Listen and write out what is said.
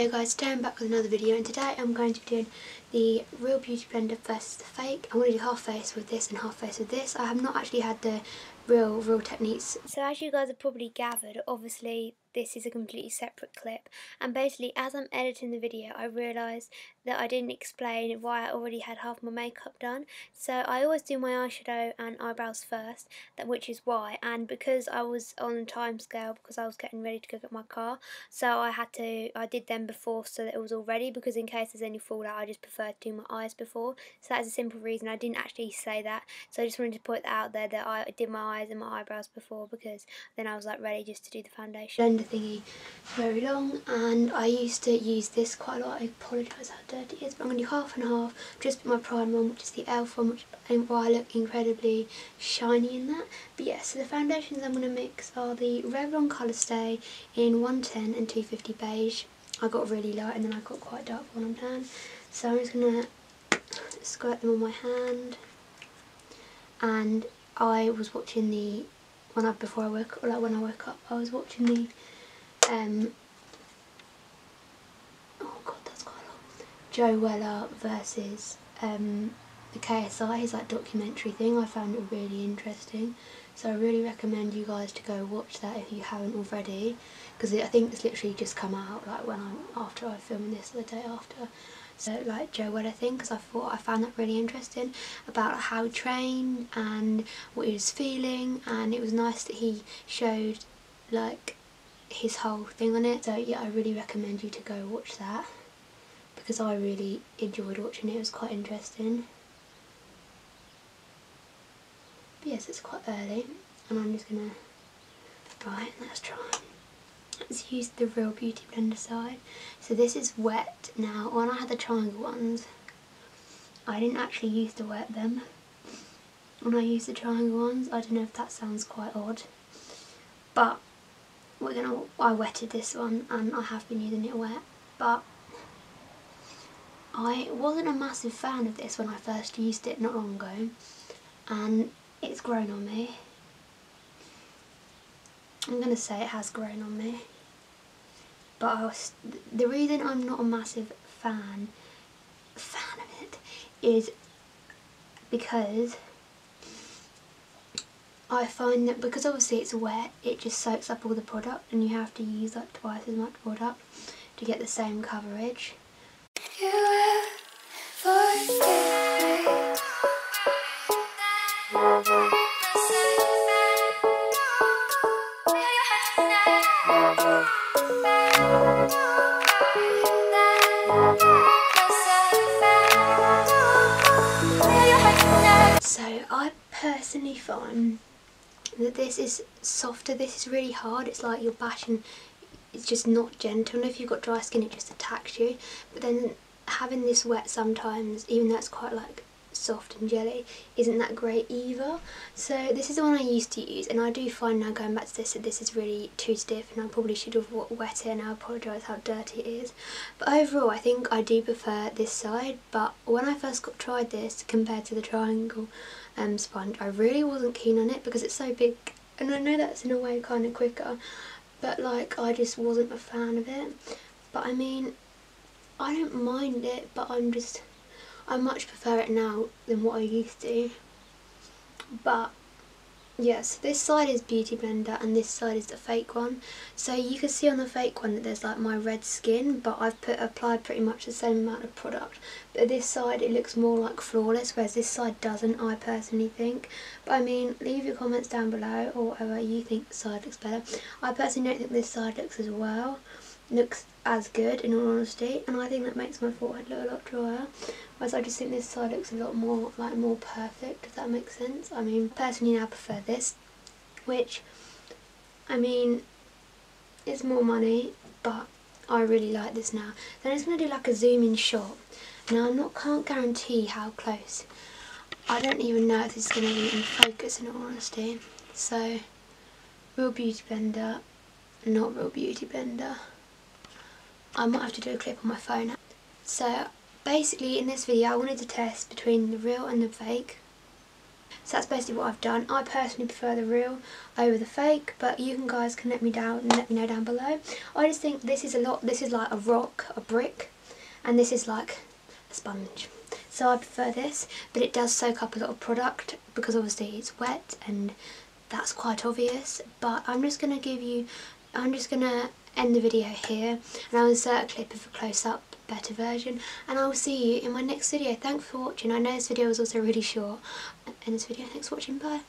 Hey guys, today I'm back with another video, and today I'm going to be doing the Real Beauty Blender versus the fake. I'm going to do half face with this and half face with this. I have not actually had the real techniques. So as you guys have probably gathered, obviously this is a completely separate clip, and basically as I'm editing the video I realised that I didn't explain why I already had half my makeup done. So I always do my eyeshadow and eyebrows first, which is why, and because I was on a time scale because I was getting ready to go get my car, so I did them before so that it was all ready, because in case there's any fallout I just prefer to do my eyes before. So that's a simple reason. I didn't actually say that, so I just wanted to put that out there that I did my eyes and my eyebrows before, because then I was like ready just to do the foundation. Blender thingy very long, and I used to use this quite a lot. I apologise how dirty it is, but I'm going to do half and half. Just put my primer on, which is the e.l.f. one, which I look incredibly shiny in that. But yeah, so the foundations I'm going to mix are the Revlon Colour Stay in 110 and 250 beige. I got really light and then I got quite dark one on tan. So I'm just going to squirt them on my hand. And I was watching the when I woke up, I was watching the oh god, that's quite long. Joe Weller versus the KSI, his like documentary thing. I found it really interesting, so I really recommend you guys to go watch that if you haven't already, because I think it's literally just come out like after I filmed this, the day after. So like Joe Weller thing, because I found that really interesting about how he trained and what he was feeling, and it was nice that he showed like his whole thing on it. So yeah, I really recommend you to go watch that, because I really enjoyed watching it. It was quite interesting. But yes, it's quite early and I'm just gonna, right, let's try. Let's use the Real Beauty Blender side. So this is wet. Now when I had the triangle ones, I didn't actually use to wet them. When I used the triangle ones, I don't know if that sounds quite odd, but I wetted this one and I have been using it wet, but I wasn't a massive fan of this when I first used it not long ago, and it's grown on me. I'm going to say it has grown on me, but the reason I'm not a massive fan of it is because I find that because obviously it's wet, it just soaks up all the product and you have to use like twice as much product to get the same coverage. So I personally find that this is softer. This is really hard. It's like you're bashing, it's just not gentle. And if you've got dry skin it just attacks you, but then having this wet sometimes, even though it's quite like soft and jelly, isn't that great either. So this is the one I used to use, and I do find now going back to this that this is really too stiff and I probably should have wet it, and I apologise how dirty it is. But overall I think I do prefer this side, but when I first tried this compared to the triangle sponge, I really wasn't keen on it because it's so big, and I know that's in a way kind of quicker, but like I just wasn't a fan of it. But I mean, I don't mind it, but I much prefer it now than what I used to. But yes, this side is Beauty Blender and this side is the fake one. So you can see on the fake one that there's like my red skin, but I've applied pretty much the same amount of product. But this side it looks more like flawless, whereas this side doesn't, I personally think. But I mean, leave your comments down below or whatever you think the side looks better. I personally don't think this side looks as good in all honesty, and I think that makes my forehead look a lot drier, whereas I just think this side looks a lot more more perfect, if that makes sense. I mean, personally now I prefer this, which I mean it's more money, but I really like this now. Then I'm just going to do like a zoom in shot. Now can't guarantee how close. I don't even know if this is going to be in focus in all honesty. So Real Beauty Blender, not Real Beauty Blender. I might have to do a clip on my phone. So basically in this video I wanted to test between the real and the fake. So that's basically what I've done. I personally prefer the real over the fake, but you guys can let me know down below. I just think this is like a rock, a brick, and this is like a sponge. So I prefer this, but it does soak up a lot of product because obviously it's wet and that's quite obvious. But I'm just going to end the video here, and I'll insert a clip of a close-up better version, and I will see you in my next video. Thanks for watching. I know this video was also really short, and this video, thanks for watching, bye.